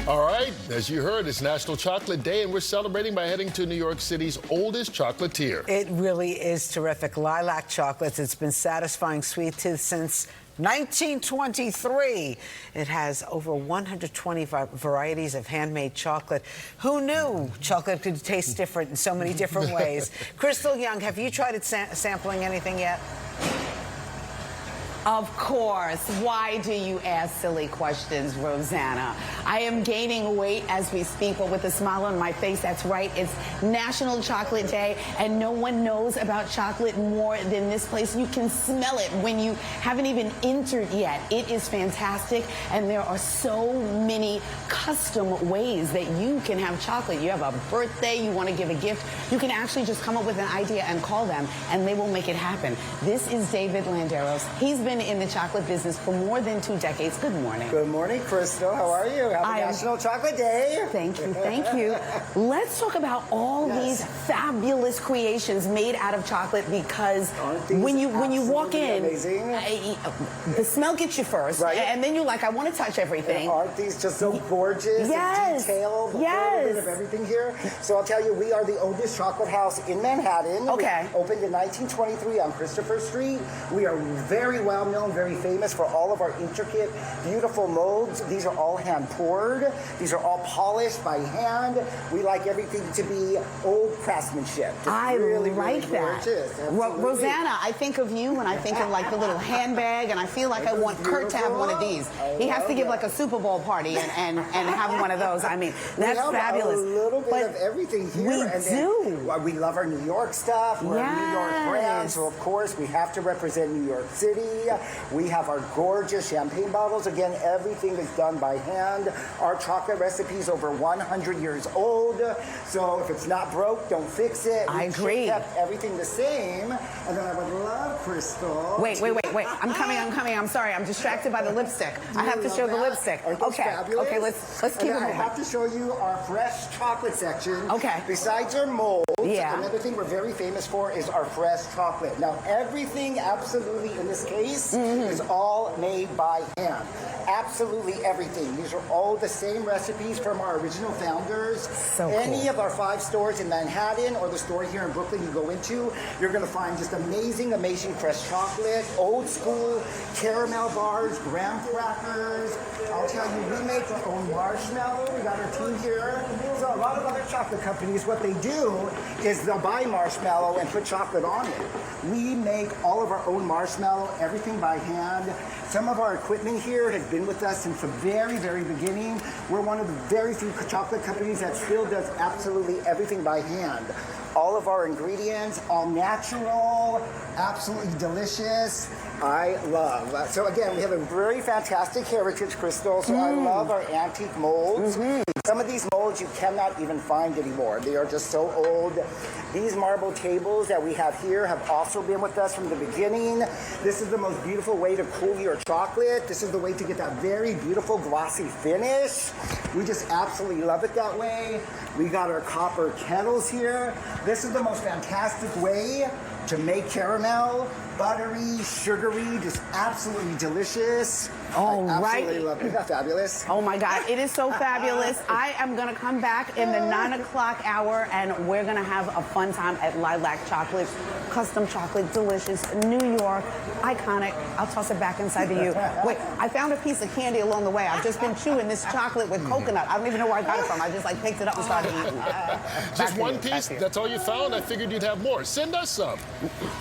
All right, as you heard, it's National Chocolate Day, and we're celebrating by heading to New York City's oldest chocolatier. It really is terrific. Li-Lac Chocolates. It's been satisfying sweet tooth since 1923. It has over 120 varieties of handmade chocolate. Who knew chocolate could taste different in so many different ways? Christal Young, have you tried sampling anything yet? Of course. Why do you ask silly questions, Rosanna? I am gaining weight as we speak, but with a smile on my face. That's right. It's National Chocolate Day, and no one knows about chocolate more than this place. You can smell it when you haven't even entered yet. It is fantastic, and there are so many custom ways that you can have chocolate. You have a birthday, you want to give a gift, you can actually just come up with an idea and call them, and they will make it happen. This is David Landeros. He's been in the chocolate business for more than 2 decades. Good morning. Good morning, Christal. How are you? Happy National Chocolate Day. Thank you, thank you. Let's talk about all these fabulous creations made out of chocolate, because when you walk in, the smell gets you first, right? And then you're like, I want to touch everything. And aren't these just so gorgeous and detailed? A bit of everything here. So I'll tell you, we are the oldest chocolate house in Manhattan. Okay. We opened in 1923 on Christopher Street. We are very well known, very famous for all of our intricate, beautiful molds. These are all hand poured. These are all polished by hand. We like everything to be old craftsmanship. I really like that. Rosanna, I think of you when I think of like the little handbag, and I feel like I want Kurt to have one of these. He has to give like a Super Bowl party and have one of those. I mean, that's fabulous. A little bit of everything here. We love our New York stuff. We're a New York brand, so of course we have to represent New York City. We have our gorgeous champagne bottles. Again, everything is done by hand. Our chocolate recipe is over 100 years old. So if it's not broke, don't fix it. I agree. We kept everything the same. And then I would love, Christal. Wait. I'm coming. I'm sorry. I'm distracted by the lipstick. I have to show the lipstick. Okay, let's keep it moving. I have to show you our fresh chocolate section. Okay. Besides our molds, another thing we're very famous for is our fresh chocolate. Now, everything absolutely in this case is all made by hand. Absolutely everything. These are all the same recipes from our original founders. So Any of our 5 stores in Manhattan or the store here in Brooklyn you go into, you're going to find just amazing fresh chocolate, old school caramel bars, graham crackers. I'll tell you, we make our own marshmallow. We got our team here. So a lot of other chocolate companies, what they do is they'll buy marshmallow and put chocolate on it. We make all of our own marshmallow, everything by hand. Some of our equipment here has been with us since the very, very beginning. We're one of the very few chocolate companies that still does absolutely everything by hand. All of our ingredients, all natural, absolutely delicious. I love. So again, we have a very fantastic heritage, Christal. So I love our antique molds. Some of these molds you cannot even find anymore. They are just so old. These marble tables that we have here have also been with us from the beginning. This is the most beautiful way to cool your chocolate. This is the way to get that very beautiful glossy finish. We just absolutely love it that way. We got our copper kettles here. This is the most fantastic way to make caramel, buttery, sugary, just absolutely delicious. Oh, I absolutely love it. Isn't that fabulous? Oh my God, it is so fabulous. I am gonna come back in the 9 o'clock hour, and we're gonna have a fun time at Li-Lac Chocolates. Custom chocolate, delicious, New York, iconic. I'll toss it back inside of you. Wait, I found a piece of candy along the way. I've just been chewing this chocolate with coconut. I don't even know where I got it from. I just like picked it up and started eating. Just one piece? That's all you found? I figured you'd have more. Send us some.